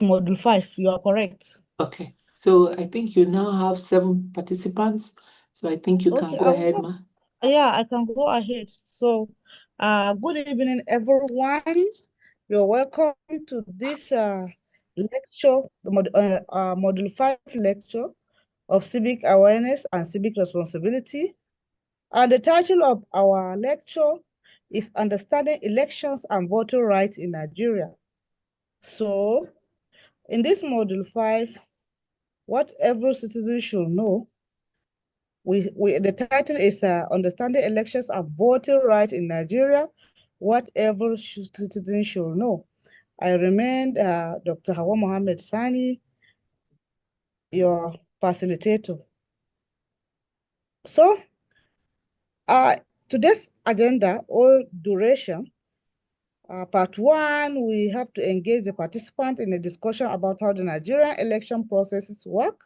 Module 5, you are correct. Okay, so I think you now have 7 participants. So I think you can go ahead, ma. Yeah, I can go ahead. So, good evening, everyone. You're welcome to this lecture, Module 5 lecture of Civic Awareness and Civic Responsibility. And the title of our lecture is Understanding Elections and Voting Rights in Nigeria. So, in this Module 5, what every citizen should know, the title is Understanding Elections and Voting Rights in Nigeria, what every citizen should know. I remain Dr. Hawa Mohammed Sani, your facilitator. So, today's agenda or duration, part 1, we have to engage the participant in a discussion about how the Nigerian election processes work.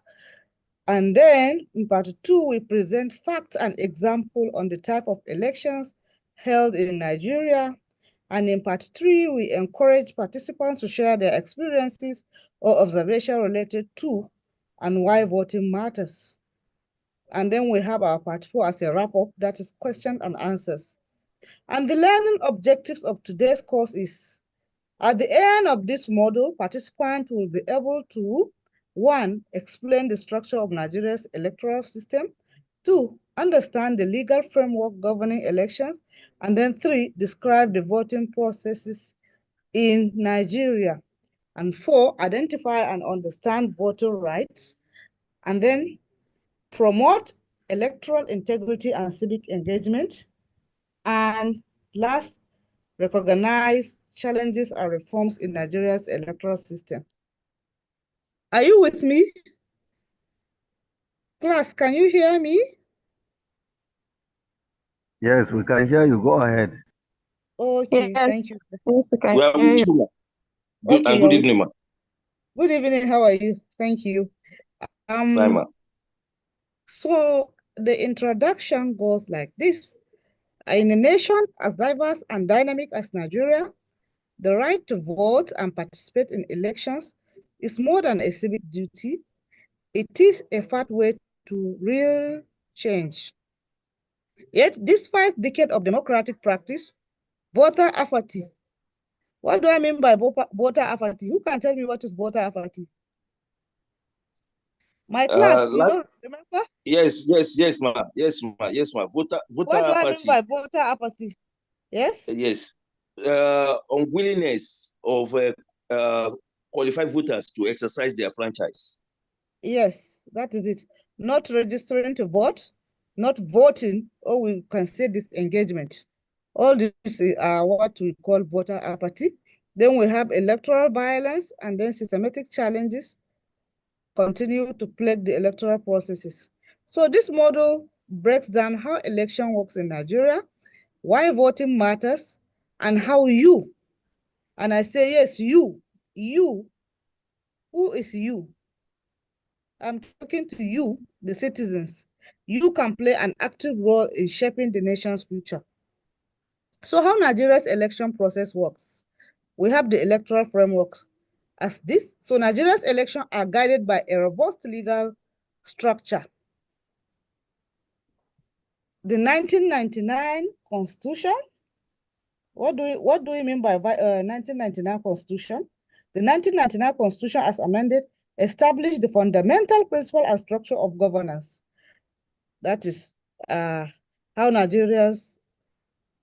And then in part 2, we present facts and examples on the type of elections held in Nigeria. And in part 3, we encourage participants to share their experiences or observation related to and why voting matters. And then we have our part 4 as a wrap-up, that is questions and answers. And the learning objectives of today's course is, at the end of this module, participants will be able to 1. Explain the structure of Nigeria's electoral system. 2. Understand the legal framework governing elections. And then 3. Describe the voting processes in Nigeria. And 4. Identify and understand voter rights. And then promote electoral integrity and civic engagement. And last, recognize challenges and reforms in Nigeria's electoral system. Are you with me? Class, can you hear me? Yes, we can hear you. Go ahead. Okay, yes. Thank you. Yes, we can hear you. Good evening, ma. Good evening, how are you? Thank you. Fine, ma. So the introduction goes like this. In a nation as diverse and dynamic as Nigeria, the right to vote and participate in elections is more than a civic duty. It is a pathway to real change. Yet, despite decades of democratic practice, voter apathy. What do I mean by voter apathy? Who can tell me what is voter apathy? My class, you don't remember? Yes, ma. Yes, ma. Voter what do apathy. I mean by voter apathy? Yes? Yes. Unwillingness of qualified voters to exercise their franchise. Yes, that is it. Not registering to vote, not voting, or we can say disengagement. All these are what we call voter apathy. Then we have electoral violence, and then systematic challenges continue to plague the electoral processes. So this model breaks down how election works in Nigeria, why voting matters, and how you, and I say yes, you, who is you? I'm talking to you, the citizens. You can play an active role in shaping the nation's future. So how Nigeria's election process works? We have the electoral framework as this. So Nigeria's elections are guided by a robust legal structure. The 1999 Constitution. What do we mean by 1999 Constitution? The 1999 Constitution, as amended, established the fundamental principle and structure of governance. That is how Nigerians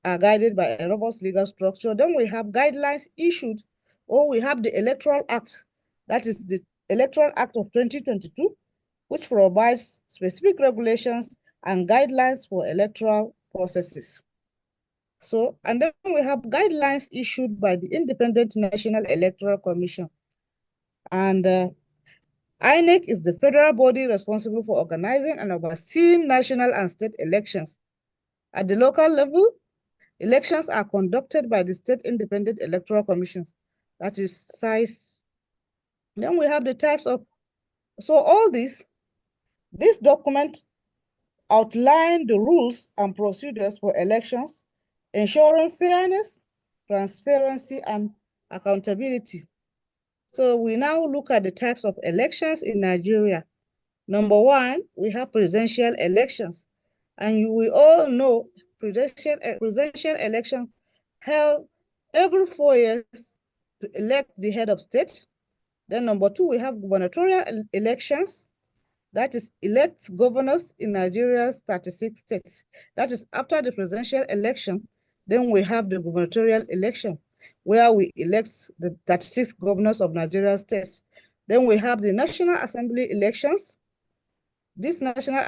are guided by a robust legal structure. Then we have guidelines issued, or we have the Electoral Act. That is the Electoral Act of 2022, which provides specific regulations and guidelines for electoral processes. So, and then we have guidelines issued by the Independent National Electoral Commission. And INEC is the federal body responsible for organizing and overseeing national and state elections. At the local level, elections are conducted by the State Independent Electoral Commissions, that is SICE. Then we have the types of, so all this document outline the rules and procedures for elections, ensuring fairness, transparency, and accountability. So we now look at the types of elections in Nigeria. Number one, we have presidential elections. And we all know presidential election held every 4 years to elect the head of state. Then number two, we have gubernatorial elections. That is, elects governors in Nigeria's 36 states. That is, after the presidential election, then we have the gubernatorial election, where we elect the 36 governors of Nigeria's states. Then we have the National Assembly elections. These National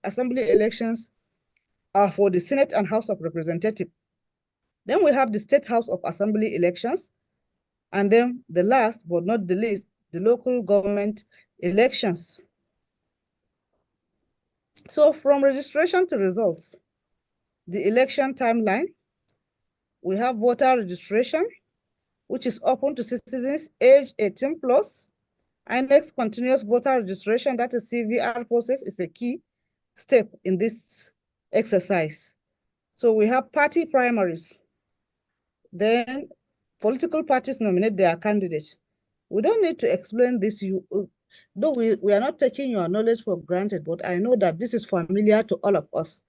Assembly elections are for the Senate and House of Representatives. Then we have the State House of Assembly elections. And then the last but not the least, the local government elections. So from registration to results, the election timeline, we have voter registration, which is open to citizens age 18 plus. INEC's continuous voter registration, that is CVR process, is a key step in this exercise. So we have party primaries. Then political parties nominate their candidates. We don't need to explain this. Though we are not taking your knowledge for granted, but I know that this is familiar to all of us.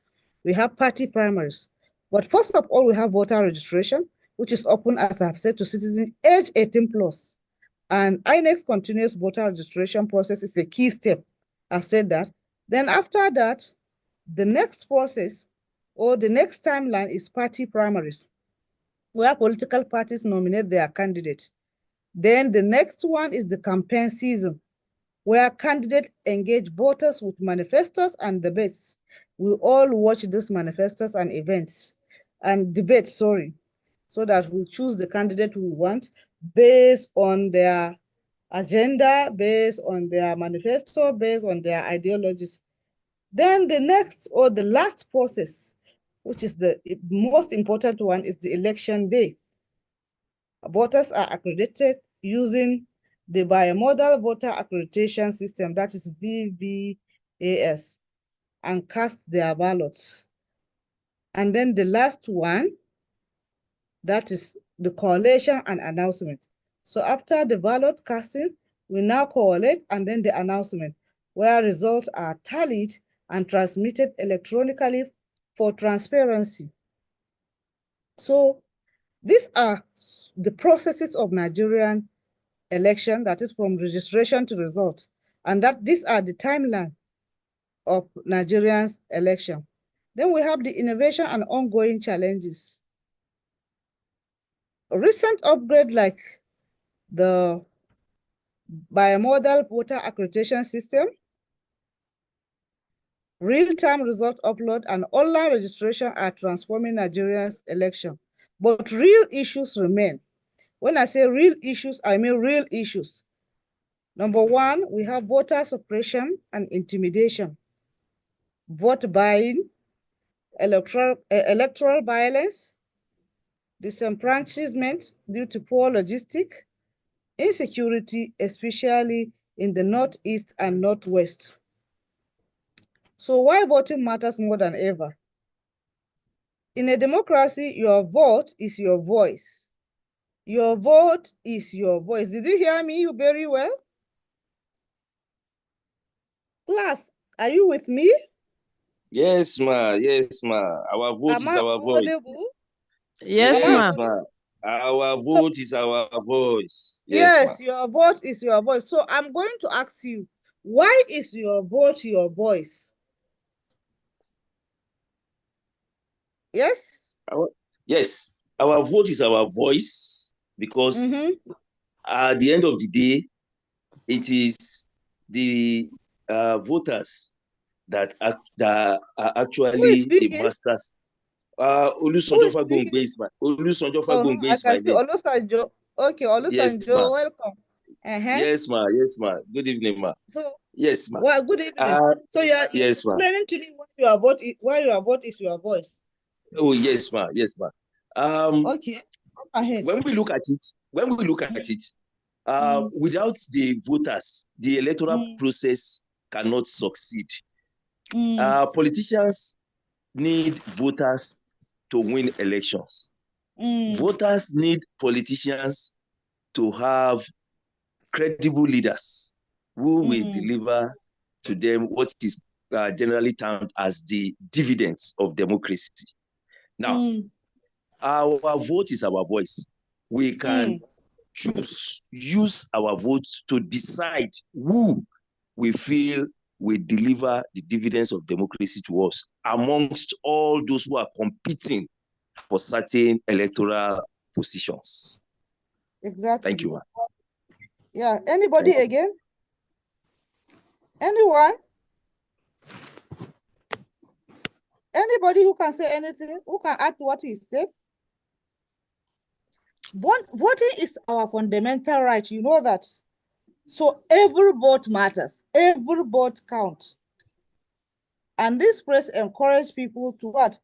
We have party primaries. But first of all, we have voter registration, which is open, as I've said, to citizens age 18 plus. And INEC's continuous voter registration process is a key step. I've said that. Then after that, the next process or the next timeline is party primaries, where political parties nominate their candidate. Then the next one is the campaign season, where candidates engage voters with manifestos and debates. We all watch those manifestos and debates, so that we choose the candidate we want based on their agenda, based on their manifesto, based on their ideologies. Then the next or the last process, which is the most important one, is the election day. Voters are accredited using the bimodal voter accreditation system, that is BVAS, and cast their ballots. And then the last one, that is the collation and announcement. So after the ballot casting, we now collate and then the announcement, where results are tallied and transmitted electronically for transparency. So these are the processes of Nigerian election, that is from registration to result, and that these are the timeline of Nigerians election. Then we have the innovation and ongoing challenges. A recent upgrade like the bimodal voter accreditation system, real-time result upload, and online registration are transforming Nigeria's election. But real issues remain. When I say real issues, I mean real issues. Number one, we have voter suppression and intimidation, vote buying, electoral violence, disenfranchisement due to poor logistics, insecurity, especially in the Northeast and Northwest. So why voting matters more than ever? In a democracy, your vote is your voice. Your vote is your voice. Did you hear me very well? Class, are you with me? Yes, ma. Yes, ma. Our vote is our voice. Yes, Yes, ma. ma. Our vote is our voice. Yes, your vote is your voice. So I'm going to ask you, why is your vote your voice? Yes? Yes, our vote is our voice because at the end of the day, it is the voters that are actually the masters. Olusanjo Fagbongbe is my name. Olusanjo. Okay, Olusanjo, yes, welcome. Yes, ma. Yes, ma. Good evening, ma. So, yes, ma. Well, good evening. So you're explaining to me why your vote is your voice. Oh, yes, ma. Yes, ma. Okay, ahead. When we look at it, without the voters, the electoral process cannot succeed. Politicians need voters to win elections. Voters need politicians to have credible leaders who will deliver to them what is generally termed as the dividends of democracy. Now, our vote is our voice. We can use our vote to decide who we feel will deliver the dividends of democracy to us amongst all those who are competing for certain electoral positions. Exactly. Thank you, ma'am. Yeah. Anybody again? Anyone? Anybody who can say anything, who can add to what he said? Voting is our fundamental right. You know that. So every vote matters. Every vote counts. And this press encourages people to what?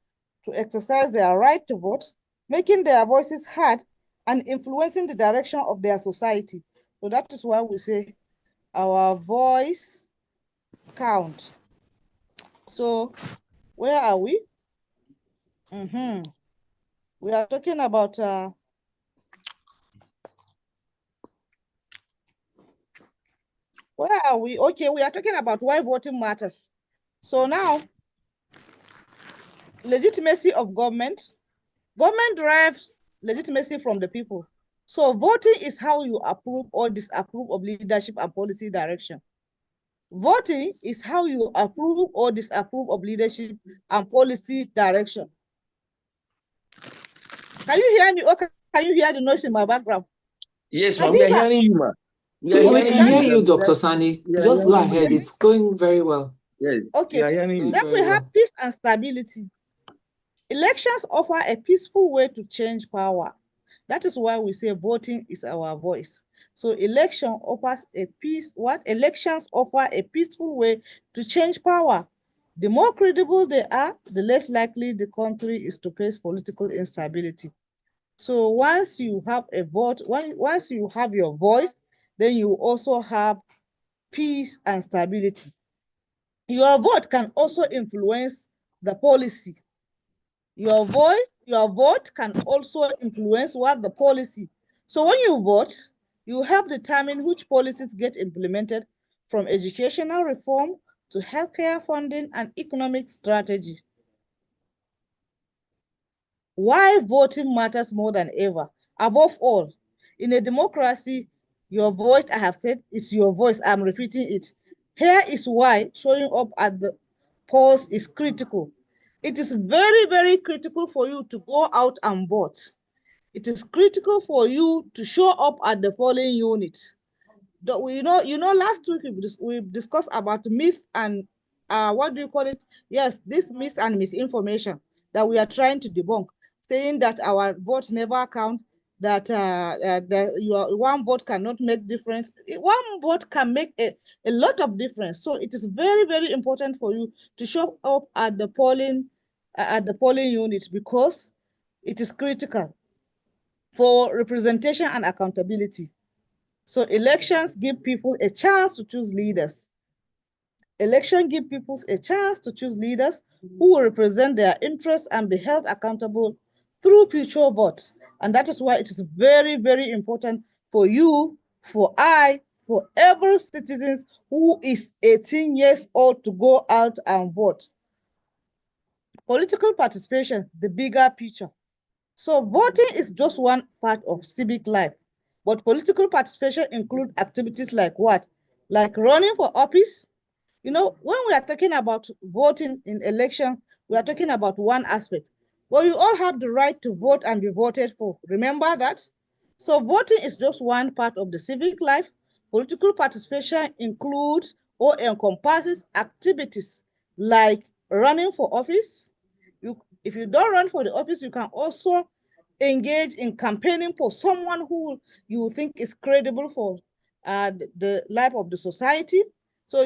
To exercise their right to vote, making their voices heard and influencing the direction of their society. So that is why we say our voice counts. So where are we? We are talking about where are we? Okay, we are talking about why voting matters. So now, legitimacy of government. Government derives legitimacy from the people. So voting is how you approve or disapprove of leadership and policy direction. Voting is how you approve or disapprove of leadership and policy direction. Can you hear me? Okay, can you hear the noise in my background? Yes, ma'am, we are hearing you, ma'am. We can hear you, Dr. Sani. Just go ahead. It's going very well. Yes. Okay. Then we have peace and stability. Elections offer a peaceful way to change power. That is why we say voting is our voice. So election offers a peace. What? Elections offer a peaceful way to change power. The more credible they are, the less likely the country is to face political instability. So once you have a vote, once you have your voice, then you also have peace and stability. Your vote can also influence the policy. Your vote can also influence what the policy. So when you vote, you help determine which policies get implemented, from educational reform to healthcare funding and economic strategy. Why voting matters more than ever? Above all, in a democracy, your voice, I have said, is your voice. I'm repeating it. Here is why showing up at the polls is critical. It is very, very critical for you to go out and vote. It is critical for you to show up at the polling unit. Last week we discussed about myth and what do you call it? Yes, this myth and misinformation that we are trying to debunk, saying that our vote never count, that your one vote cannot make difference. One vote can make a lot of difference. So it is very, very important for you to show up at the polling unit, because it is critical for representation and accountability. So elections give people a chance to choose leaders. Elections give people a chance to choose leaders who will represent their interests and be held accountable through future votes. And that is why it is very, very important for you, for every citizen who is 18 years old to go out and vote. Political participation, the bigger picture. So voting is just one part of civic life, but political participation includes activities like what? Like running for office. When we are talking about voting in election, we are talking about one aspect. Well, you all have the right to vote and be voted for. Remember that? So voting is just one part of the civic life. Political participation includes or encompasses activities like running for office. If you don't run for the office, you can also engage in campaigning for someone who you think is credible for the life of the society. So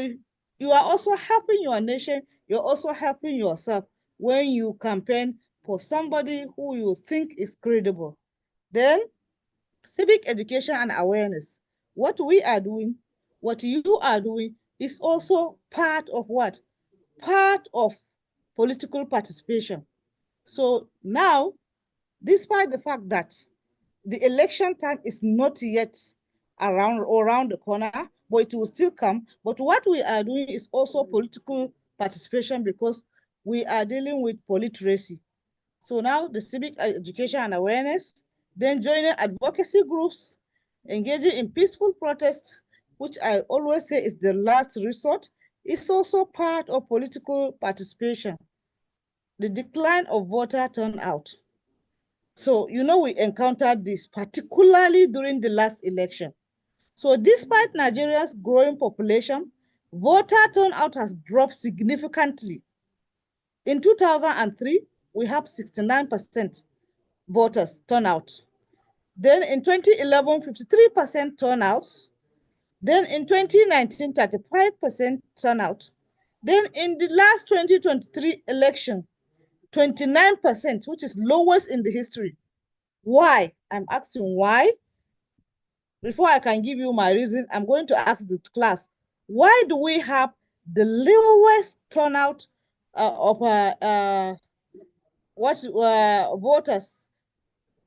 you are also helping your nation. You're also helping yourself when you campaign for somebody who you think is credible. Then civic education and awareness. What we are doing, what you are doing is also part of what? Part of political participation. So now, despite the fact that the election time is not yet around the corner, but it will still come. But what we are doing is also political participation because we are dealing with politeracy. So now the civic education and awareness, then joining advocacy groups, engaging in peaceful protests, which I always say is the last resort, is also part of political participation. The decline of voter turnout. So, we encountered this particularly during the last election. So despite Nigeria's growing population, voter turnout has dropped significantly. In 2003, we have 69% voters turnout. Then in 2011, 53% turnout. Then in 2019, 35% turnout. Then in the last 2023 election, 29%, which is lowest in the history. Why? I'm asking why. Before I can give you my reason, I'm going to ask the class, why do we have the lowest turnout of voters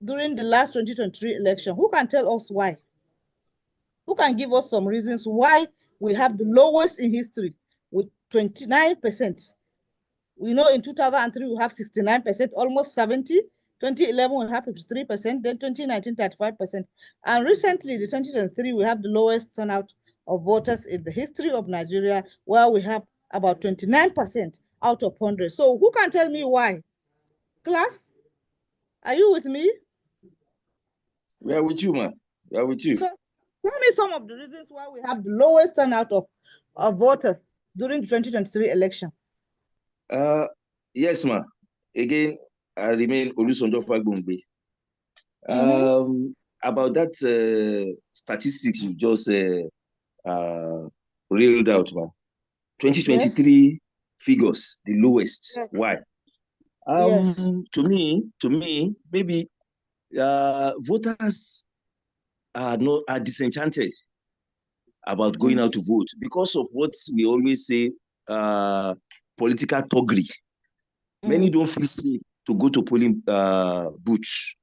during the last 2023 election? Who can tell us why? Who can give us some reasons why we have the lowest in history with 29%? We know in 2003 we have 69%, almost 70. 2011 we have 53%, then 2019 35%. And recently, the 2023, we have the lowest turnout of voters in the history of Nigeria, where we have about 29% out of 100. So who can tell me why? Class, are you with me? We are with you, man. We are with you. So tell me some of the reasons why we have the lowest turnout of voters during the 2023 election. Yes, ma'am. Again, I remain Olusondo Fagbongbe. About that statistics you just reeled out, ma'am. 2023 figures, the lowest. Yes. Why? Yes. To me, maybe voters are disenchanted about going out to vote because of what we always say, political thuggery. Many don't feel safe to go to polling booths.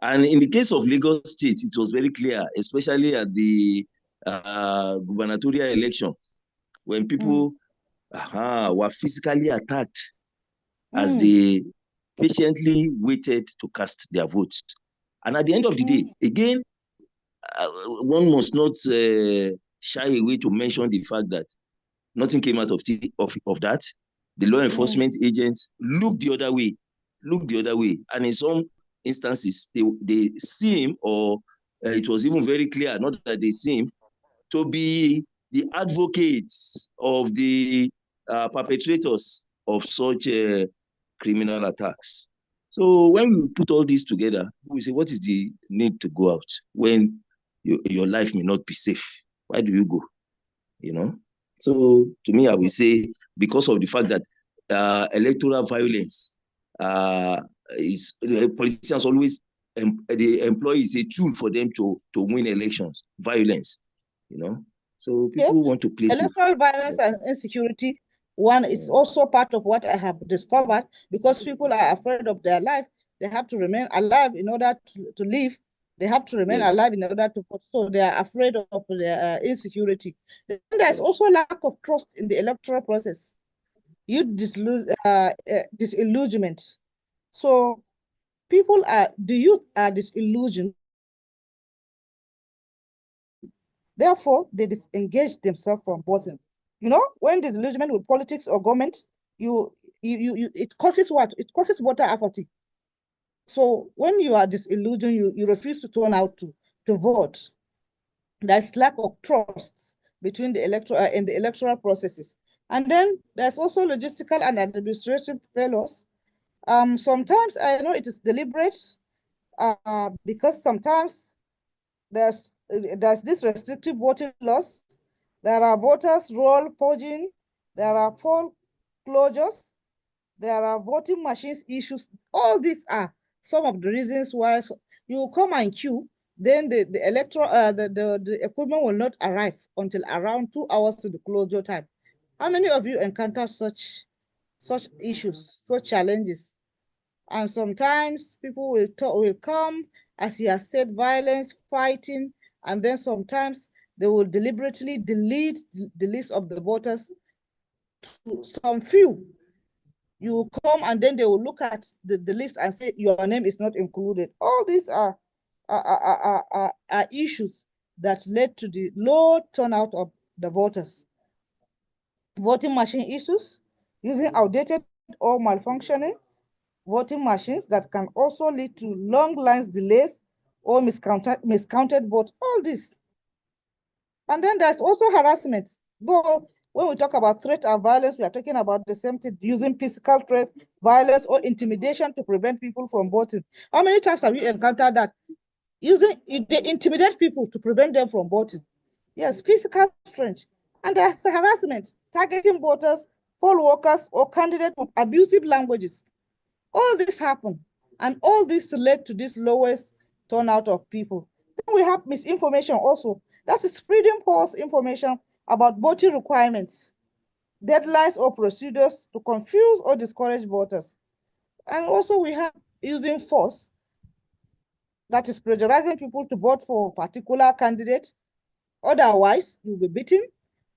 And in the case of Lagos State, it was very clear, especially at the gubernatorial election, when people were physically attacked as they patiently waited to cast their votes. And at the end of the day, again, one must not shy away to mention the fact that nothing came out of that. The law enforcement agents looked the other way. And in some instances, they seem, or it was even very clear, not that they seem, to be the advocates of the perpetrators of such criminal attacks. So when we put all this together, we say, what is the need to go out when your life may not be safe? Why do you go? So to me, I will say, because of the fact that electoral violence politicians always the employee is a tool for them to win elections. Violence, So people want to place electoral violence and insecurity. One is also part of what I have discovered, because people are afraid of their life. They have to remain alive in order to live. They have to remain alive in order to vote. So they are afraid of their insecurity. Then there's also lack of trust in the electoral process. Disillusionment. So the youth are disillusioned. Therefore, they disengage themselves from voting. When disillusionment with politics or government, it causes what? It causes voter apathy. So when you are disillusioned, you refuse to turn out to vote. There's lack of trust between the electoral processes. And then there's also logistical and administrative failures. Sometimes I know it is deliberate, because sometimes there's this restrictive voting laws. There are voters roll purging. There are poll closures. There are voting machines issues. All these are some of the reasons why you come and queue. Then the equipment will not arrive until around 2 hours to the closure time. How many of you encounter such issues, such challenges? And sometimes people will come, as he has said, violence, fighting, and then sometimes they will deliberately delete the list of the voters to some few. You will come and then they will look at the list and say your name is not included. All these are issues that led to the low turnout of the voters. Voting machine issues, using outdated or malfunctioning voting machines that can also lead to long lines delays or miscounted votes, all this. And then there's also harassment. Though when we talk about threat and violence, we are talking about the same thing, using physical threat, violence, or intimidation to prevent people from voting. How many times have you encountered that? They intimidate people to prevent them from voting. Yes, physical threat. And there's the harassment, targeting voters, poll workers, or candidates with abusive languages. All this happened, and all this led to this lowest turnout of people. Then we have misinformation also. That is spreading false information about voting requirements, deadlines, or procedures to confuse or discourage voters. And also we have using force, that is pressurizing people to vote for a particular candidate. Otherwise, you'll be beaten,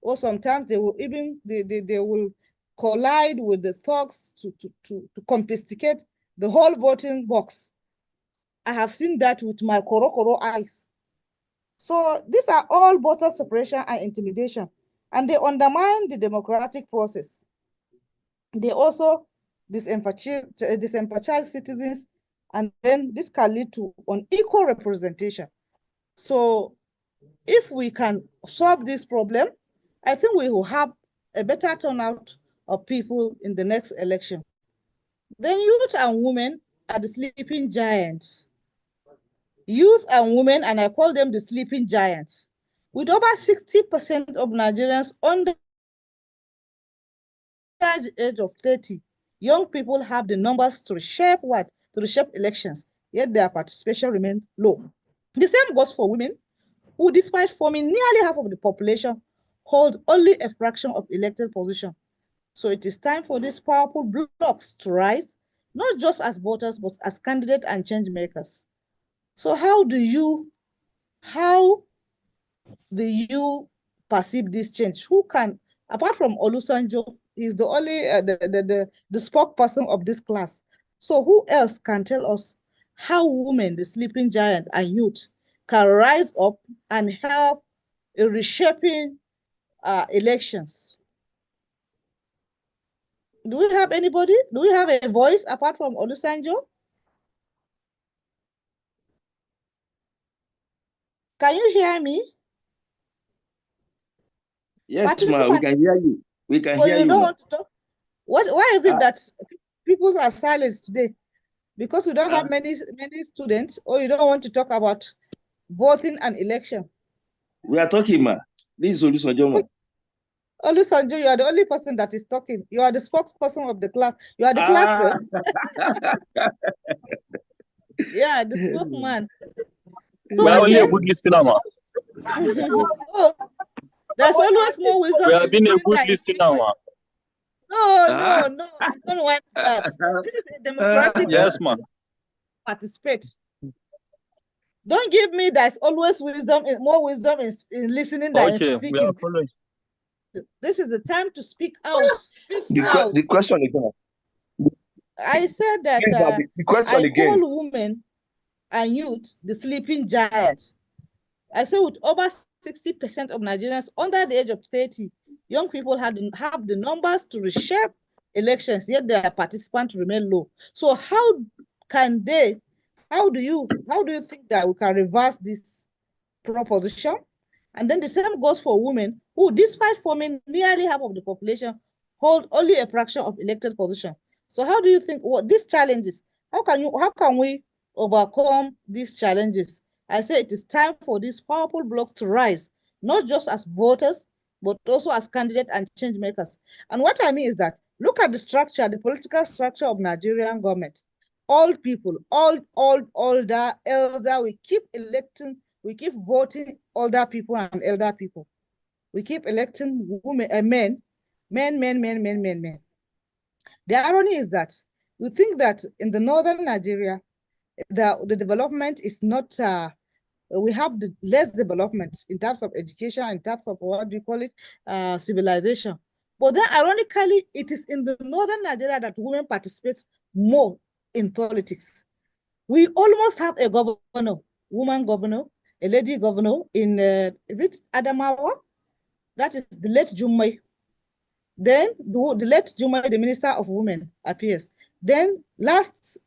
or sometimes they will even they will collide with the thugs to confiscate the whole voting box. I have seen that with my koro eyes. So these are all voter suppression and intimidation, and they undermine the democratic process. They also disenfranchise citizens, and then this can lead to unequal representation. So if we can solve this problem, I think we will have a better turnout of people in the next election. Then youth and women are the sleeping giants. Youth and women, and I call them the sleeping giants. With over 60% of Nigerians under the age of 30, young people have the numbers to reshape what? To reshape elections, yet their participation remains low. The same goes for women, who, despite forming nearly half of the population, hold only a fraction of elected positions. So it is time for these powerful blocs to rise, not just as voters, but as candidates and change makers. So how do you perceive this change? Who can, apart from Olusanjo, is the only the spokesperson of this class. So who else can tell us how women, the sleeping giant, and youth can rise up and help in reshaping elections? Do we have anybody? Do we have a voice apart from Olusanjo? Can you hear me? Yes, ma, we can hear you. We can hear you. You don't ma. want to talk? Why is it that people are silent today? Because we don't have many students, or you don't want to talk about voting and election? We are talking, ma. This is Olusanjo, ma. Olusanjo, you are the only person that is talking. You are the spokesperson of the class. You are the class rep. Yeah, the spokesman. So we are only a good listener, ma. Oh, there's always more wisdom. We have been a good listener, ma. No, I don't want that. This is a democratic yes, ma. Participate. Don't give me there's always wisdom, more wisdom in listening than in speaking. We are following. This is the time to speak out. Speak out. The question again. I said that the question I again. call women and youth the sleeping giants. I say with over 60% of Nigerians under the age of 30, young people have the numbers to reshape elections, yet their participants remain low. So how do you think that we can reverse this proposition? And then the same goes for women who, despite forming nearly half of the population, hold only a fraction of elected positions. So how do you think these challenges, how can we overcome these challenges? I say it is time for these powerful blocs to rise, not just as voters, but also as candidates and change makers. And what I mean is that, look at the political structure of Nigerian government. Old people, older, elder, we keep voting older people and elder people. We keep electing women, men. The irony is that You think that in the northern Nigeria, the development is not, we have less development in terms of education, in terms of what do you call it, civilization. But then ironically, it is in the northern Nigeria that women participate more in politics. We almost have a governor, woman governor, a lady governor in, is it Adamawa? That is the late Jummai. Then the late Jummai, the Minister of Women, appears. Then during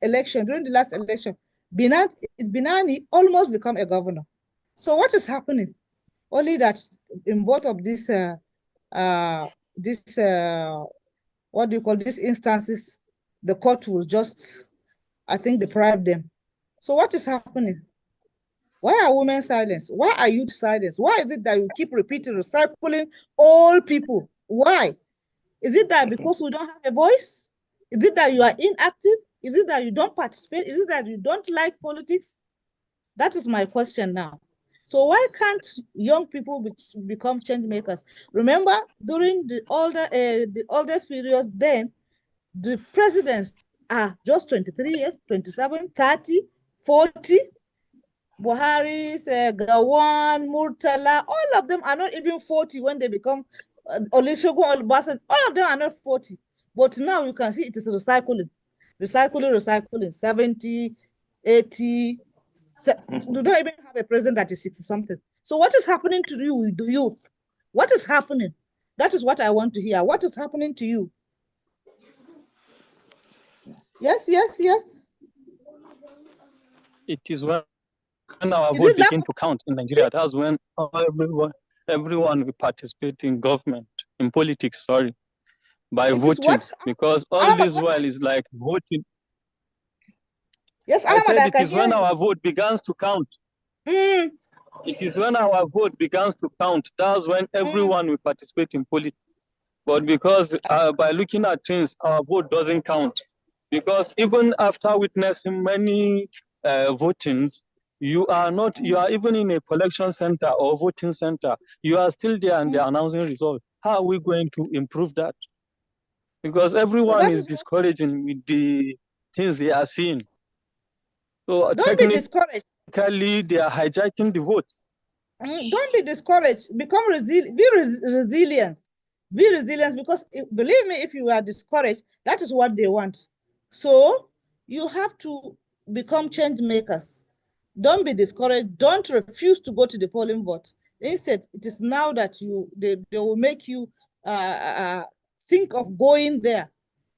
the last election, Binani almost become a governor. So what is happening? Only that in both of these, what do you call these instances, the court will just, I think, deprive them. So what is happening? Why are women silenced? Why are youth silenced? Why is it that you keep repeating, recycling all people? Why? Is it that because we don't have a voice? Is it that you are inactive? Is it that you don't participate? Is it that you don't like politics? That is my question now. So why can't young people become change makers? Remember, during the oldest period, then the presidents are just 23 years, 27, 30, 40. Buhari, Gawan, Murtala, all of them are not even 40 when they become Olusegun Obasanjo. All of them are not 40. But now you can see it is recycling. Recycling, 70, 80. You don't even have a president that is 60-something. So what is happening to you with the youth? What is happening? That is what I want to hear. What is happening to you? Yes. It is when our vote begin to count in Nigeria. That's when everyone will participate in government, in politics, sorry, by voting. Because all this while is like voting. Yes, I said it is when our vote begins to count. It is when our vote begins to count. That's when everyone will participate in politics. But because by looking at things, our vote doesn't count. Because even after witnessing many votings, you are even in a collection center or voting center, you are still there and they're announcing results. How are we going to improve that? Because everyone is discouraging with the things they are seeing. So don't be discouraged. They are hijacking the votes. Don't be discouraged. Become resilient. Be resilient. Be resilient, because believe me, if you are discouraged, that is what they want. So you have to become change makers. Don't be discouraged. Don't refuse to go to the polling booth. Instead, it is now that they will make you think of going there,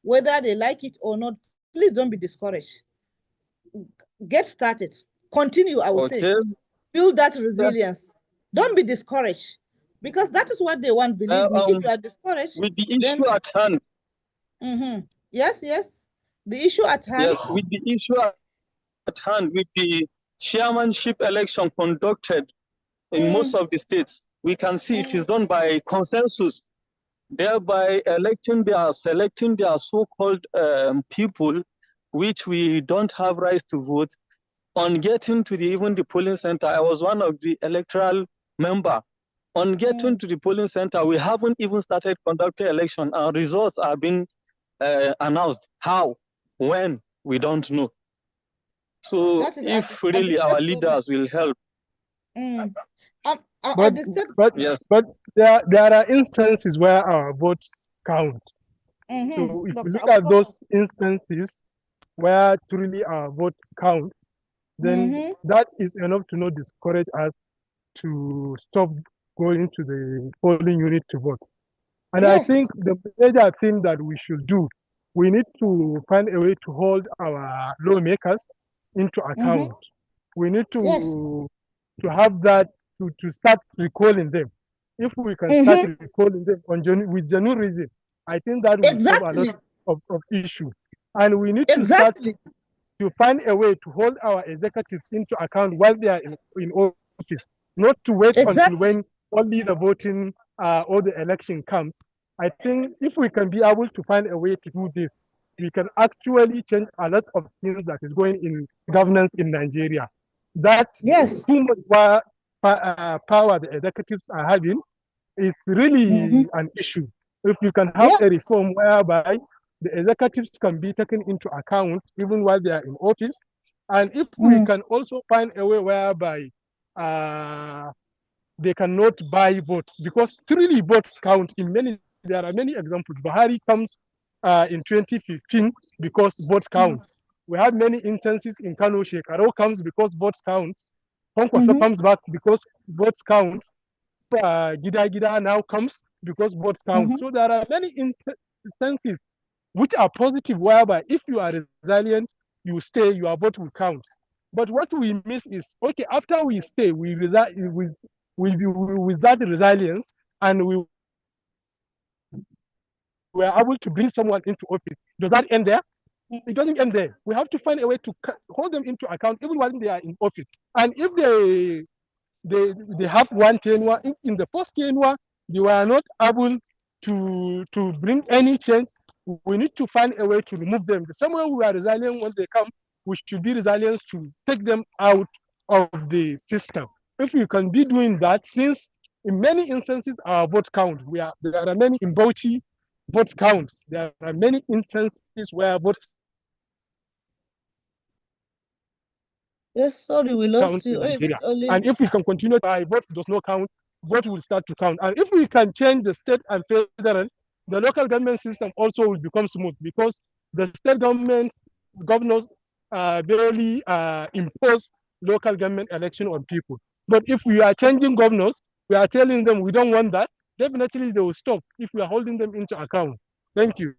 whether they like it or not. Please don't be discouraged. Get started. Continue, I would say. Build that resilience. Don't be discouraged, because that is what they want. Believe me, if you are discouraged. With the issue at hand. Yes. The issue at hand. Yes, with the issue at hand, with the chairmanship election conducted in most of the states, we can see it is done by consensus, thereby selecting their so-called people, which we don't have rights to vote. On getting to even the polling center, I was one of the electoral member. On getting to the polling center, we haven't even started conducting election. Our results are being announced. How? When? We don't know. So if really our leaders will help. But there are instances where our votes count. So if you look at those instances where truly our vote counts, then that is enough to not discourage us to stop going to the polling unit to vote. And I think the major thing that we should do, we need to find a way to hold our lawmakers into account. We need to have that, to start recalling them. If we can start recalling them with genuine reason, I think that will solve a lot of issues. And we need to start to find a way to hold our executives into account while they are in office, not to wait until when only the voting or the election comes. I think if we can be able to find a way to do this, we can actually change a lot of things that is going in governance in Nigeria. That too much power the executives are having is really an issue. If you can have a reform whereby the executives can be taken into account even while they are in office. And if we can also find a way whereby they cannot buy votes, because truly votes count in many, there are many examples. Buhari comes in 2015 because votes count. We have many instances in Kano. Shekaro comes because votes count. Kwankwaso comes back because votes count. Gida now comes because votes count. So there are many instances which are positive, whereby if you are resilient, you stay, your vote will count. But what we miss is, okay, after we stay, with that resilience, and we were able to bring someone into office. Does that end there? It doesn't end there. We have to find a way to hold them into account even while they are in office. And if they have one tenure, if in the first tenure they were not able to bring any change, we need to find a way to remove them. The same way we are resilient when they come, we should be resilient to take them out of the system. If we can be doing that, since in many instances our vote count, there are many in Bauchi, vote counts. There are many instances where votes Yes, sorry, we lost count you. in Nigeria. And if we can continue by vote does not count, vote will start to count. And if we can change the state and federal, the local government system also will become smooth, because the state governments, governors barely impose local government election on people. But if we are changing governors, we are telling them we don't want that, definitely they will stop if we are holding them into account. Thank you.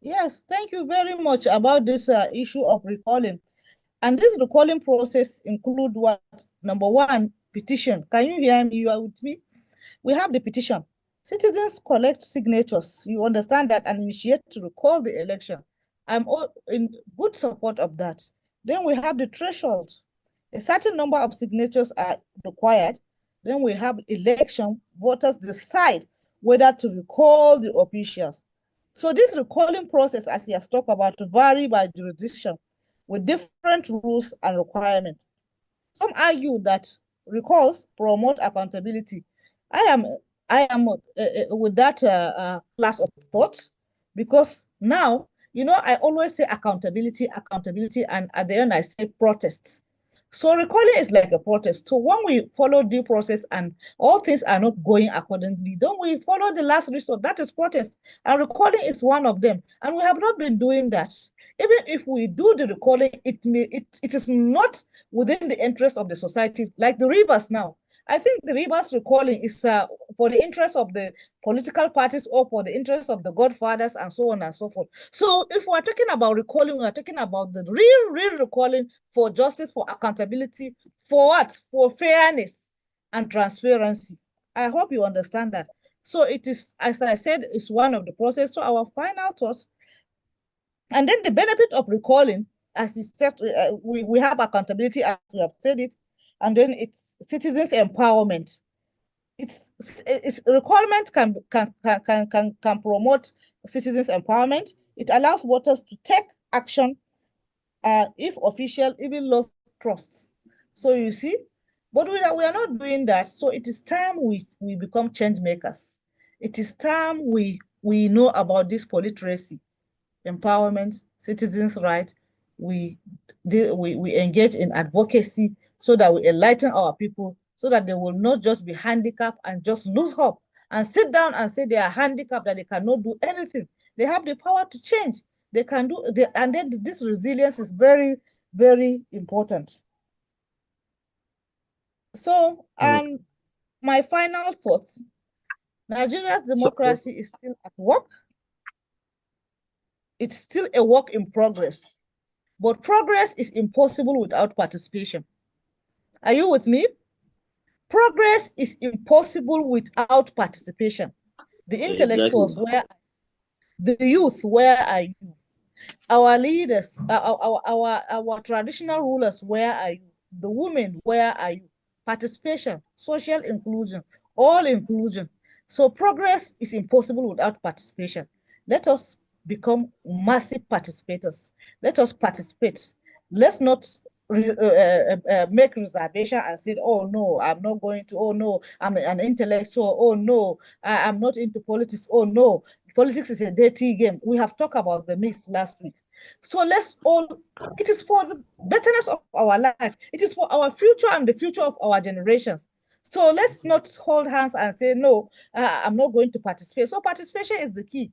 Yes, thank you very much about this issue of recalling. And this recalling process include what? Number one, petition. Can you hear me? You are with me? We have the petition. Citizens collect signatures. You understand that, and initiate to recall the election. I'm all in good support of that. Then we have the threshold. A certain number of signatures are required. Then we have election. Voters decide whether to recall the officials. So this recalling process, as he has talked about, vary by jurisdiction with different rules and requirements. Some argue that recalls promote accountability. I am with that class of thought, because now, I always say accountability, and at the end I say protests. So recalling is like a protest. So when we follow due process and all things are not going accordingly, then we follow the last resort. That is protest. And recalling is one of them. And we have not been doing that. Even if we do the recalling, it is not within the interest of the society, like the rivers now. I think the rivers recalling is for the interest of the political parties or for the interest of the godfathers and so on and so forth. So if we're talking about recalling, we're talking about the real recalling for justice, for accountability, for what? For fairness and transparency. I hope you understand that. So it is, as I said, it's one of the process. So our final thoughts, and then the benefit of recalling, as is said, we have accountability, as we have said it, and then it's citizens empowerment. It's recallment can promote citizens empowerment. It allows voters to take action if official even lost trust. So you see, but we are not doing that. So it is time we become change makers. It is time we know about this politeracy, empowerment, citizens' right. We engage in advocacy so that we enlighten our people, so that they will not just be handicapped and just lose hope and sit down and say they are handicapped, that they cannot do anything. They have the power to change. They can do, and then this resilience is very, very important. So, my final thoughts: Nigeria's democracy is still at work. It's still a work in progress. But progress is impossible without participation. Are you with me? Progress is impossible without participation. The intellectuals, where the youth, where are you? Our leaders, our traditional rulers, where are you? The women, where are you? Participation, social inclusion, all inclusion. So progress is impossible without participation. Let us become massive participators. Let us participate. Let's not make reservation and say, oh no, I'm not going to, oh no, I'm an intellectual, oh no, I'm not into politics, oh no. politics is a dirty game. We have talked about the myths last week. So let's all, it is for the betterness of our life. It is for our future and the future of our generations. So let's not hold hands and say, no, I'm not going to participate. So participation is the key.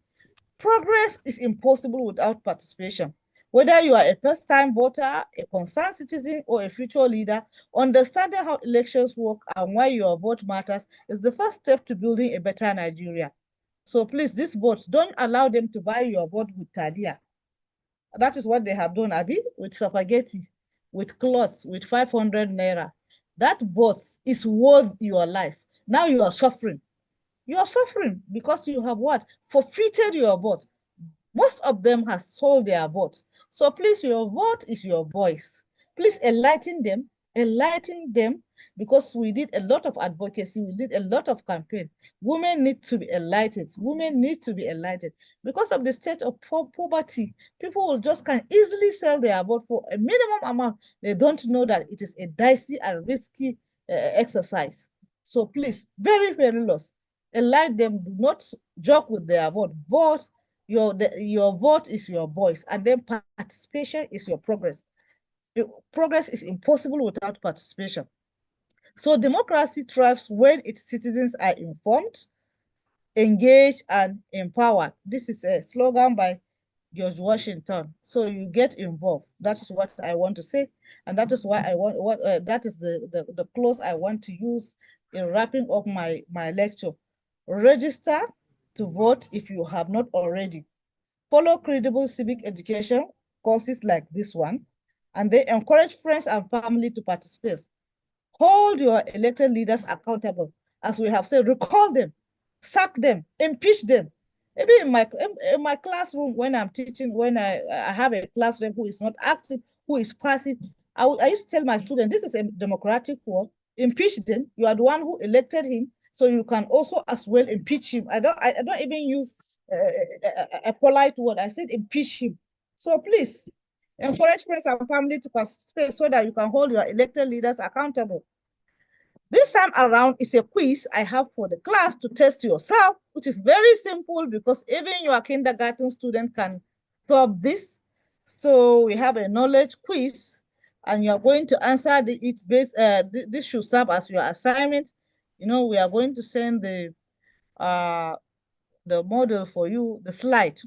Progress is impossible without participation. Whether you are a first-time voter, a concerned citizen, or a future leader, understanding how elections work and why your vote matters is the first step to building a better Nigeria. So please, this vote, don't allow them to buy your vote with Tadia. That is what they have done, Abi, with spaghetti, with clothes, with 500 naira. That vote is worth your life. Now you are suffering. You are suffering because you have what? Forfeited your vote. Most of them have sold their vote. So please, your vote is your voice. Please enlighten them, because we did a lot of advocacy, we did a lot of campaign. Women need to be enlightened. Women need to be enlightened. Because of the state of poverty, people will just can easily sell their vote for a minimum amount. They don't know that it is a dicey and risky exercise. So please, very, very lost. Enlighten them. Do not joke with their vote. Vote. Your vote is your voice, and then participation is your progress. Progress is impossible without participation. So democracy thrives when its citizens are informed, engaged, and empowered. This is a slogan by George Washington. So you get involved. That is what I want to say, and that is why I want that is the clause I want to use in wrapping up my lecture. Register to vote if you have not already. Follow credible civic education courses like this one, and they encourage friends and family to participate. Hold your elected leaders accountable. As we have said, recall them, sack them, impeach them. Maybe in my classroom, when I'm teaching, when I have a classroom who is not active, who is passive, I used to tell my students, this is a democratic war. Impeach them. You are the one who elected him, so you can also as well impeach him. I don't even use a polite word. I said impeach him. So please, encourage friends and family to participate so that you can hold your elected leaders accountable. This time around is a quiz I have for the class to test yourself, which is very simple because even your kindergarten student can solve this. So we have a knowledge quiz, and you're going to answer this should serve as your assignment. You know, we are going to send the model for you, the slide,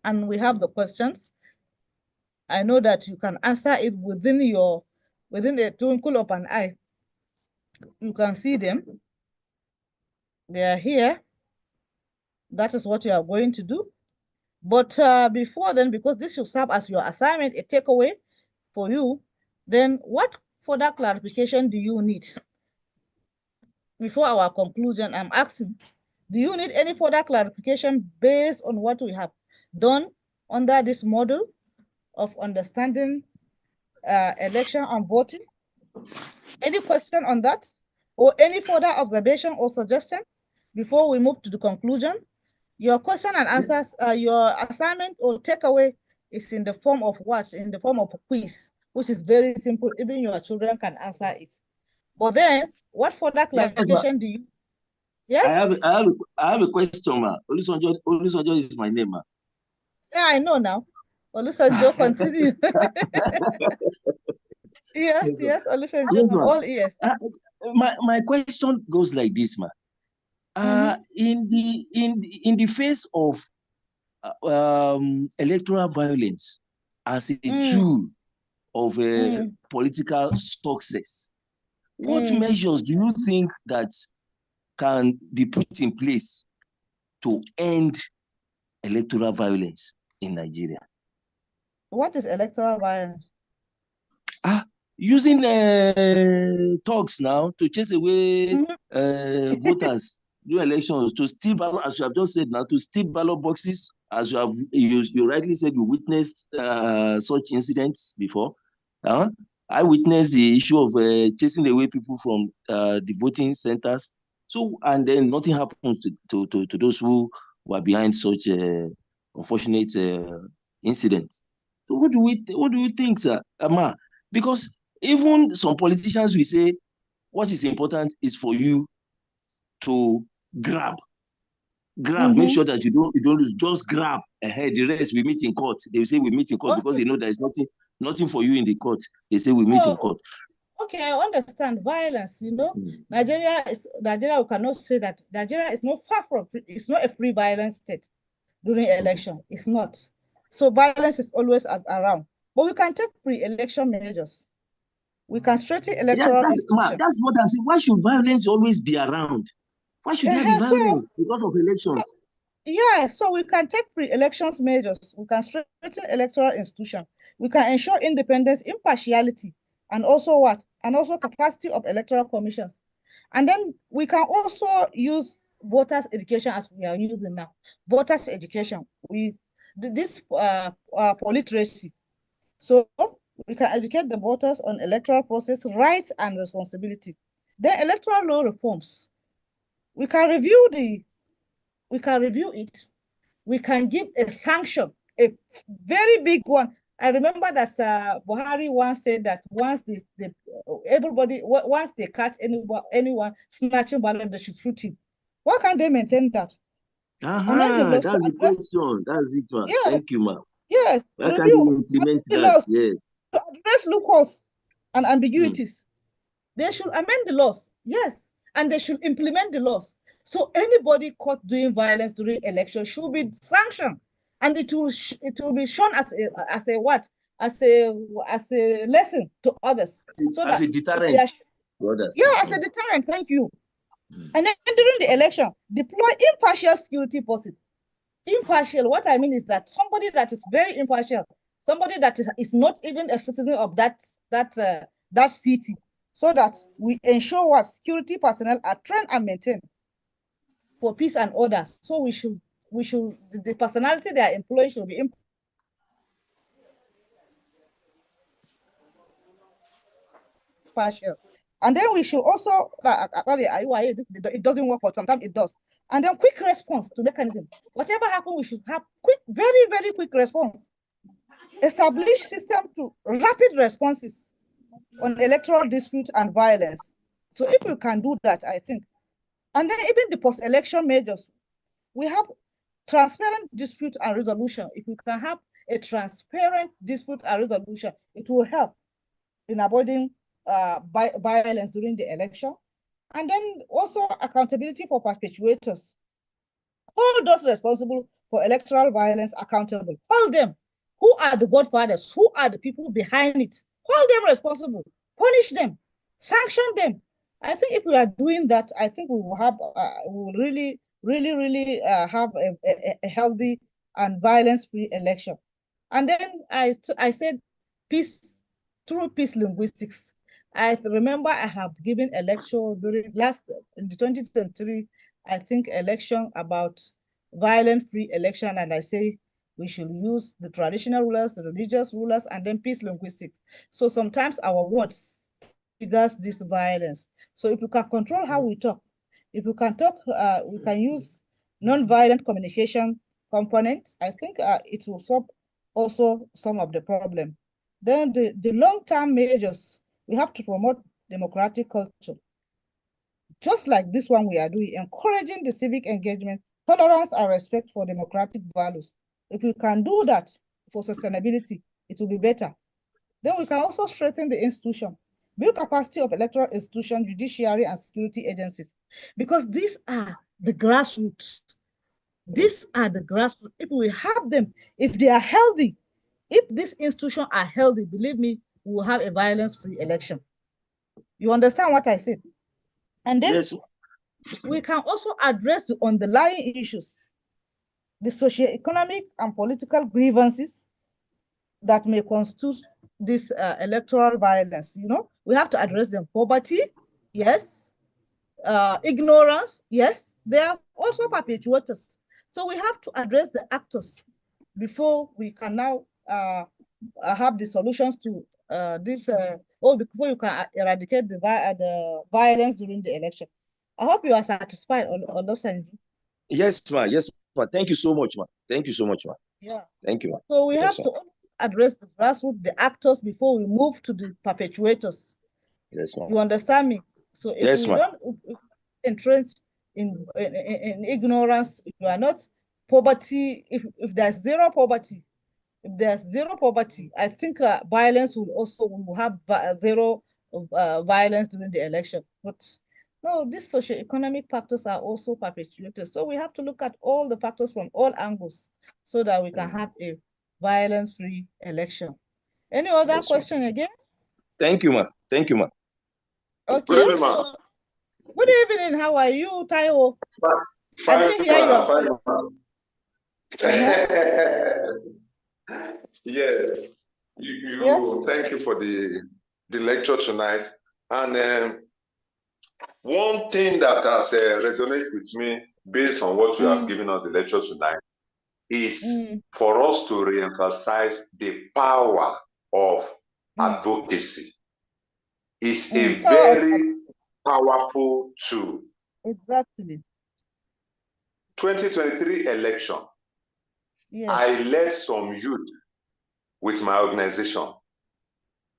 and we have the questions. I know that you can answer it within the twinkle of an eye. You can see them. They are here. That is what you are going to do. But before then, because this should serve as your assignment, a takeaway for you, then what further clarification do you need? Before our conclusion, I'm asking, do you need any further clarification based on what we have done under this model of understanding election and voting? Any question on that? Or any further observation or suggestion before we move to the conclusion? Your question and answers, your assignment or takeaway is in the form of what? In the form of a quiz, which is very simple. Even your children can answer it. But then, what further clarification do you? Yes? I have a question, ma. Olusanjo is my name, ma. Yeah, I know now. Olusanjo, continue. Yes, Olusanjo, yes, all ears. My question goes like this, ma. In the face of electoral violence as a tool of political success, what measures do you think that can be put in place to end electoral violence in Nigeria? What is electoral violence? Using talks now to chase away voters during elections, to steal ballot, as you have just said now, to steal ballot boxes, as you rightly said, you witnessed such incidents before. I witnessed the issue of chasing away people from the voting centers. So, and then nothing happens to those who were behind such unfortunate incidents. So, what do you think, sir, Ama? Because even some politicians will say what is important is for you to grab grab, make sure that you don't lose. Just grab ahead. The rest we meet in court. They will say we meet in court because they know there is nothing for you in the court. They say we meet in court. Okay, I understand violence. Nigeria, we cannot say that Nigeria is not far from. It's not a free violence state during election. It's not. So violence is always around. But we can take pre-election measures. We can strengthen electoral institutions. That's what I'm saying. Why should violence always be around? Why should there be violence because of elections? Yeah, so we can take pre-elections measures. We can strengthen electoral institutions. We can ensure independence, impartiality, and also what? And also capacity of electoral commissions. And then we can also use voters' education as we are using now. Voters' education. This literacy. So we can educate the voters on electoral process, rights, and responsibility. Then electoral law reforms. We can review it. We can give a sanction, a very big one. I remember that Buhari once said that once they catch anyone snatching ballot, they should shoot him. Why can't they maintain that? That's the question. That's it, man. Yes. Thank you, ma'am. Yes. Why can't you implement that? Yes. To address loopholes and ambiguities. They should amend the laws. Yes. And they should implement the laws. So anybody caught doing violence during election should be sanctioned, and it will be shown as a lesson to others. So as a deterrent to others. Yeah, as a deterrent. Thank you. And then during the election, deploy impartial security forces. Impartial. What I mean is that somebody that is very impartial, somebody that is not even a citizen of that city, so that we ensure what security personnel are trained and maintained for peace and order. So the personality they are employing should be impartial. And then we should also, it doesn't work, but sometimes it does. And then quick response to mechanism. Whatever happens, we should have very, very quick response. Establish system to rapid responses on electoral dispute and violence. So if we can do that, I think. And then even the post-election measures, we have transparent dispute and resolution. If we can have a transparent dispute and resolution, it will help in avoiding violence during the election. And then also accountability for perpetuators. Hold those responsible for electoral violence accountable. Hold them. Who are the godfathers? Who are the people behind it? Hold them responsible. Punish them. Sanction them. I think if we are doing that, I think we will have, we will really have a healthy and violence-free election. And then I said peace through peace linguistics. I remember I have given a lecture during in the 2023, I think, election about violence-free election, and I say we should use the traditional rulers, the religious rulers, and then peace linguistics. So sometimes our words triggers this violence. So if we can control how we talk, if we can talk, we can use non-violent communication components. I think it will solve also some of the problem. Then the long-term measures, we have to promote democratic culture. Just like this one we are doing, encouraging the civic engagement, tolerance and respect for democratic values. If we can do that for sustainability, it will be better. Then we can also strengthen the institution, build capacity of electoral institutions, judiciary, and security agencies, because these are the grassroots. These are the grassroots. If we have them, if they are healthy, if these institutions are healthy, believe me, we will have a violence-free election. You understand what I said? And then yes, we can also address the underlying issues, the socio-economic and political grievances that may constitute this electoral violence. You know, we have to address them. Poverty, yes. Ignorance, yes. They are also perpetuators. So we have to address the actors before we can now have the solutions to before you can eradicate the violence during the election. I hope you are satisfied on those things. Yes, ma. Yes, ma. Thank you so much, ma. Thank you so much, ma. Yeah. Thank you, ma. So we have to address the grassroots, the actors, before we move to the perpetuators. Yes, ma. You understand me? So if we don't entrench in ignorance. You are not poverty. If there's zero poverty, I think violence will have zero violence during the election. But no, these socioeconomic factors are also perpetuated. So we have to look at all the factors from all angles so that we can have a violence-free election. Any other question again? Thank you, ma. Thank you, ma. Okay. Good evening, ma. Good evening. How are you, Taiwo? Fine, I didn't hear your fine, voice. Yes. Yes. Thank you for the lecture tonight. And one thing that has resonated with me based on what you have given us the lecture tonight is for us to reemphasize the power of advocacy. It's a very powerful tool. Exactly. 2023 election, yes. I led some youth with my organization.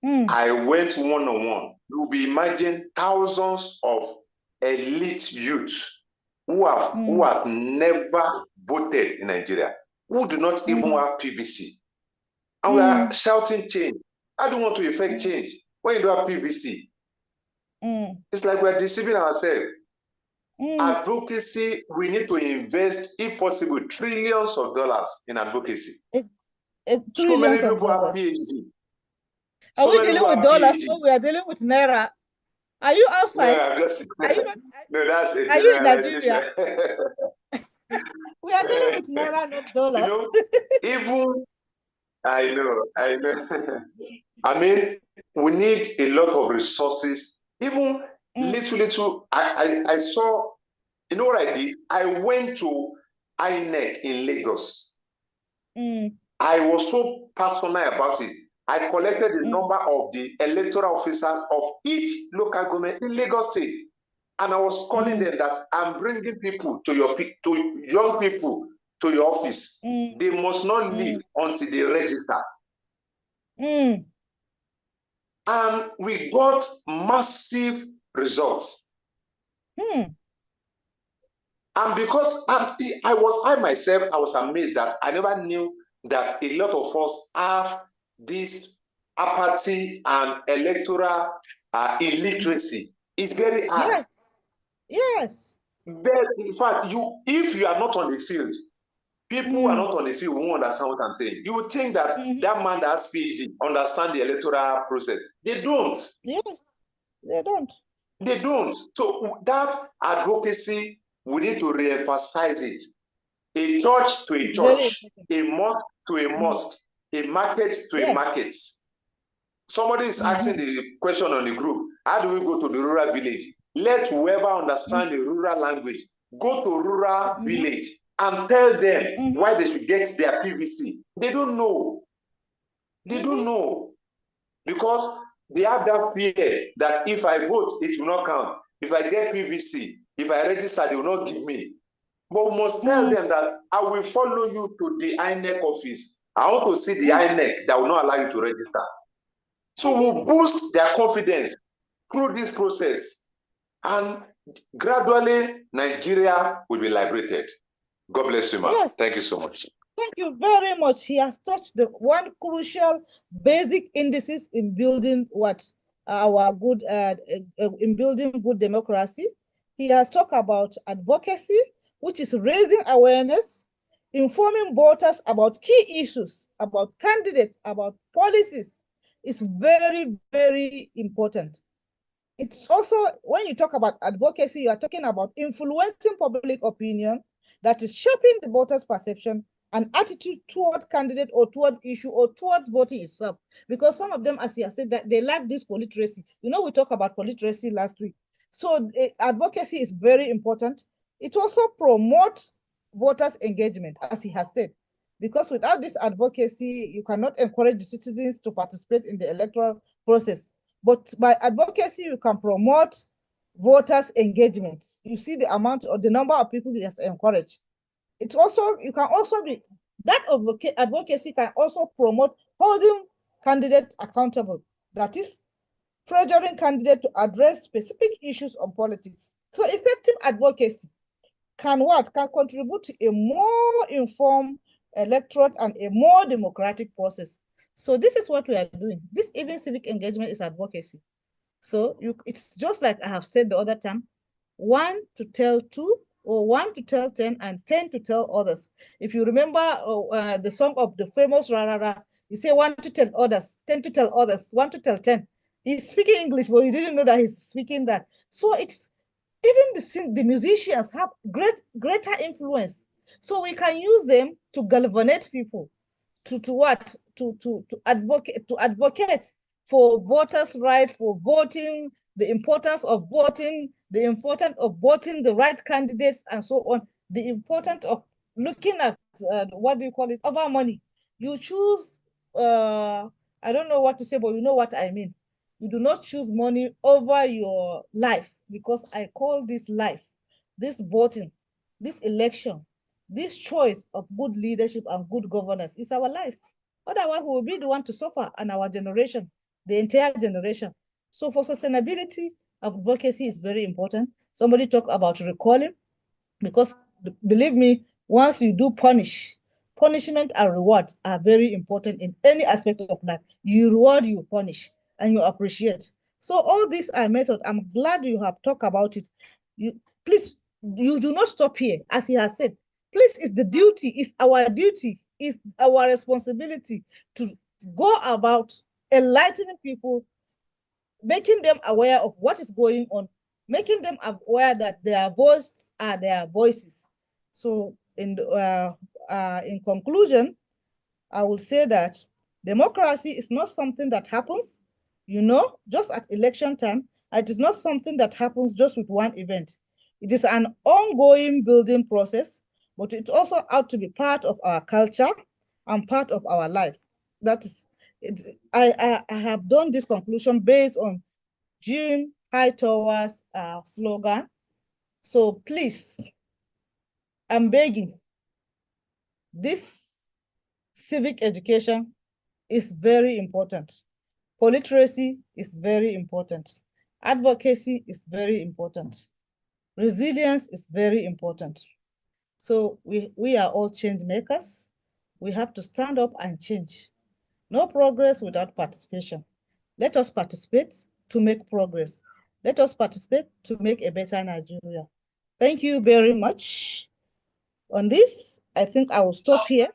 I went one-on-one. You'll be imagining thousands of elite youths who have never voted in Nigeria, who do not even have PVC. And we are shouting change. I don't want to effect change when you don't have PVC. It's like we're deceiving ourselves. Advocacy, we need to invest, if possible, trillions of dollars in advocacy. So many people have PhD. Are we dealing with dollars? No, we are dealing with Naira. Are you outside? No, I'm just, are you not, no, that's a are you in Nigeria? We are dealing with Naira, not dollars. You know, even, I know. I mean, we need a lot of resources. Even little, I saw, you know what I did? I went to INEC in Lagos. I was so passionate about it. I collected the number of the electoral officers of each local government in Lagos State. And I was calling them that I'm bringing people to young people to your office. They must not leave until they register. And we got massive results. And because I was amazed that I never knew that a lot of us have this apathy and electoral illiteracy. It's very hard. Yes. But in fact, if you are not on the field, people who are not on the field won't understand what I'm saying. You would think that that man that has PhD understand the electoral process. They don't. Yes, they don't. They don't. So that advocacy, we need to re-emphasize it. A church to a church, a mosque to a mosque, a market to a market. Somebody is asking the question on the group, how do we go to the rural village? Let whoever understands the rural language go to rural village and tell them why they should get their PVC. They don't know. They don't know. Because they have that fear that if I vote, it will not count. If I get PVC, if I register, they will not give me. But we must tell them that I will follow you to the INEC office. I want to see the INEC that will not allow you to register. So we'll boost their confidence through this process. And gradually, Nigeria will be liberated. God bless you, ma. Yes. Thank you so much. Thank you very much. He has touched the one crucial basic indices in building in building good democracy. He has talked about advocacy, which is raising awareness, informing voters about key issues, about candidates, about policies. It's very, very important. It's also, when you talk about advocacy, you are talking about influencing public opinion that is shaping the voters' perception and attitude toward candidate or toward issue or toward voting itself. Because some of them, as you said, that they lack this politeracy. You know, we talked about politeracy last week. So advocacy is very important. It also promotes voters' engagement, as he has said. Because without this advocacy, you cannot encourage the citizens to participate in the electoral process. But by advocacy, you can promote voters' engagement. You see the amount or the number of people that's encouraged. It's also, you can also be, that advocacy can also promote holding candidates accountable. That is, pressuring candidates to address specific issues on politics. So effective advocacy can contribute to a more informed electorate and a more democratic process. So this is what we are doing. This even civic engagement is advocacy. So it's just like I have said the other time, 1 to tell 2, or 1 to tell 10, and 10 to tell others. If you remember the song of the famous Rarara, you say 1 to tell others, 10 to tell others, 1 to tell 10. He's speaking English, but you didn't know that he's speaking that. So it's even the musicians have greater influence. So we can use them to galvanize people, to advocate for voters' right, for voting, the importance of voting, the importance of voting the right candidates, and so on. The importance of looking at what do you call it, over money. You choose, I don't know what to say, but you know what I mean. You do not choose money over your life, because I call this life, this voting, this election, this choice of good leadership and good governance is our life. Otherwise, we will be the one to suffer, and our generation, the entire generation. So for sustainability, advocacy is very important. Somebody talk about recalling, because believe me, once you do punishment and reward are very important in any aspect of life. You reward, you punish, and you appreciate. So all these are methods. I'm glad you have talked about it. Please, you do not stop here, as he has said. Please, it's our duty, it's our responsibility to go about enlightening people, making them aware of what is going on, making them aware that their voices are their voices. So in conclusion, I will say that democracy is not something that happens, just at election time. It is not something that happens just with one event. It is an ongoing building process, but it also ought to be part of our culture and part of our life. That is it. I have done this conclusion based on June Hightower's slogan. So please, I'm begging, this civic education is very important. Literacy is very important. Advocacy is very important. Resilience is very important. So we are all change makers. We have to stand up and change. No progress without participation. Let us participate to make progress. Let us participate to make a better Nigeria. Thank you very much. On this, I think I will stop here.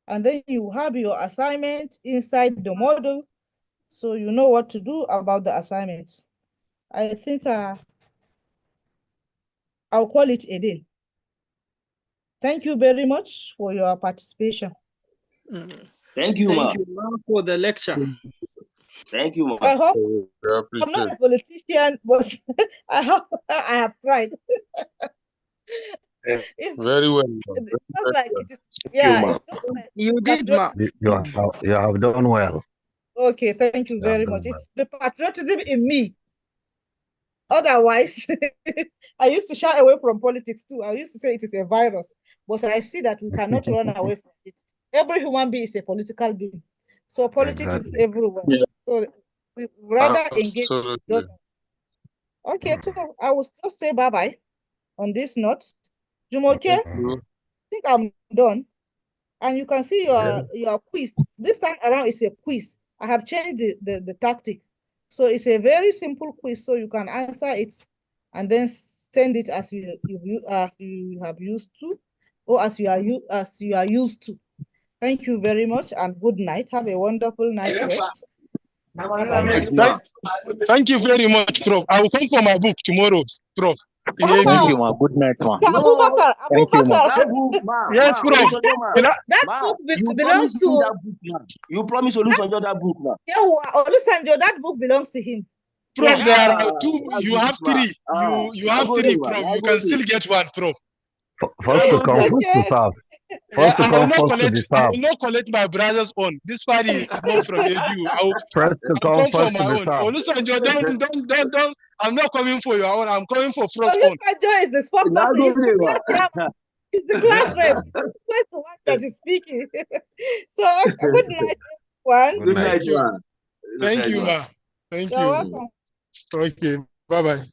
And then you have your assignment inside the model, so you know what to do about the assignments. I think I'll call it a day. Thank you very much for your participation. Thank you, ma. Thank you, ma, for the lecture. Thank you, ma. I hope I'm not a politician, but I have tried. It's very well. just like it is. Yeah, it's just like You did, ma. You have done well. Okay, thank you very much. It's the patriotism in me. Otherwise, I used to shy away from politics too. I used to say it is a virus, but I see that we cannot run away from it. Every human being is a political being. So politics is everywhere. Yeah. So we rather engage. Okay, so I will still say bye-bye on this note. Jumoke, I think I'm done. And you can see your quiz. This time around is a quiz. I have changed the tactics. So it's a very simple quiz, so you can answer it and then send it as you have used to, or as you are used to. Thank you very much and good night. Have a wonderful night rest. Thank you very much, Prof. I will come for my book tomorrow, Prof. Thank you, ma. Good night, ma. Abubakar, Thank you, ma. Yes, Prof. That book belongs to. You promise Olusanjo that book, ma. Yeah, Olusanjo, that book belongs to him. Prof, there are two. You have three. You have three, Prof. You can still get one, Prof. First to come, first to serve. First to come, first to be served. I will not collect my brother's own. This party is not from you. I will first to come, first to be served. Olusanjo, don't. I'm not coming for your own. I'm coming for first own. Olusanjo is the spokesperson. He's the class rep. He's the one that is speaking. So good night, everyone. Good night, ma. Thank you, ma. Thank you. You're welcome. Okay. Bye-bye.